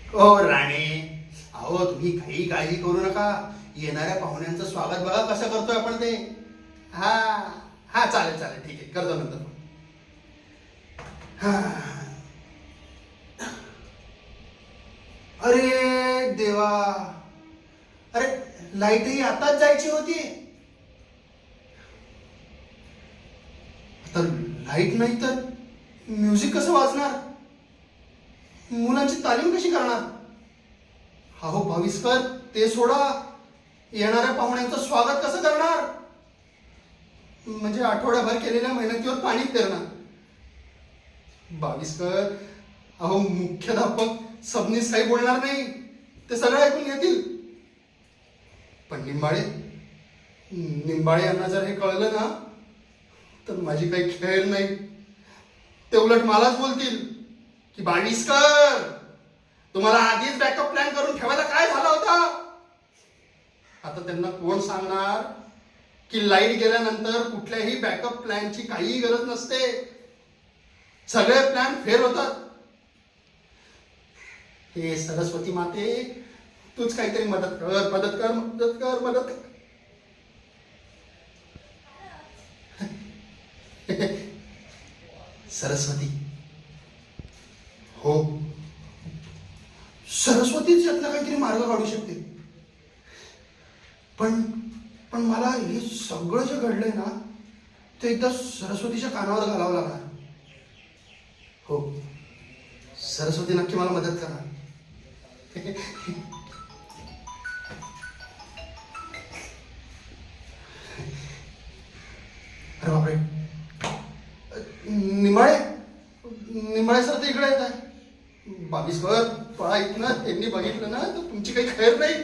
ओ राणे, अहो तुम्ही काही काळजी करू नका. येणाऱ्या पाहुण्यांचं स्वागत बघा कसं करतोय आपण ते. हा हा, चालेल चालेल, ठीक आहे, करतो नंतर. हा. अरे देवा, अरे लाईटही आताच जायची होती. आता लाईट नाही तर म्युझिक कसं वाजणार, मुलांची तालीम कशी करणार. अहो भाविस्कर, ते सोडा, येणाऱ्या पाहुण्यांचं स्वागत कसं करणार. म्हणजे आठवड्याभर केलेल्या मेहनतीवर पाणी फिरणार. भाविस्कर, अहो मुख्याध्यापक सबनीस काही बोलणार नाही, ते सगळं ऐकून घेतील. पण निंबाळे यांना जर हे कळलं ना तर माझी काही खैर नाही. ते उलट मलाच बोलतील की भाविस्कर, तुम्हाला आधीच बॅकअप प्लॅन करून ठेवायला काय झाला होता. आता त्यांना कोण सांगणार की लाईट गेल्यानंतर कुठल्याही बॅकअप प्लॅनची काहीही गरज नसते, सगळे प्लॅन फेल होतात. हे सरस्वती माते, तूच काहीतरी मदत कर, मदत कर, मदत कर, मदत कर. सरस्वती, हो, सरस्वतीच यातला काहीतरी मार्ग काढू शकते. पण पण मला हे सगळं जे घडलंय ना ते एकदा सरस्वतीच्या कानावर घालावं लागणार. हो, सरस्वती नक्की मला मदत करणार. अरे बापरे, निंबाळे निंबाळे सर ते इकडे येत आहे. भाविस्कर, पळा इथनं, त्यांनी बघितलं ना तर तुमची काही खैर नाही.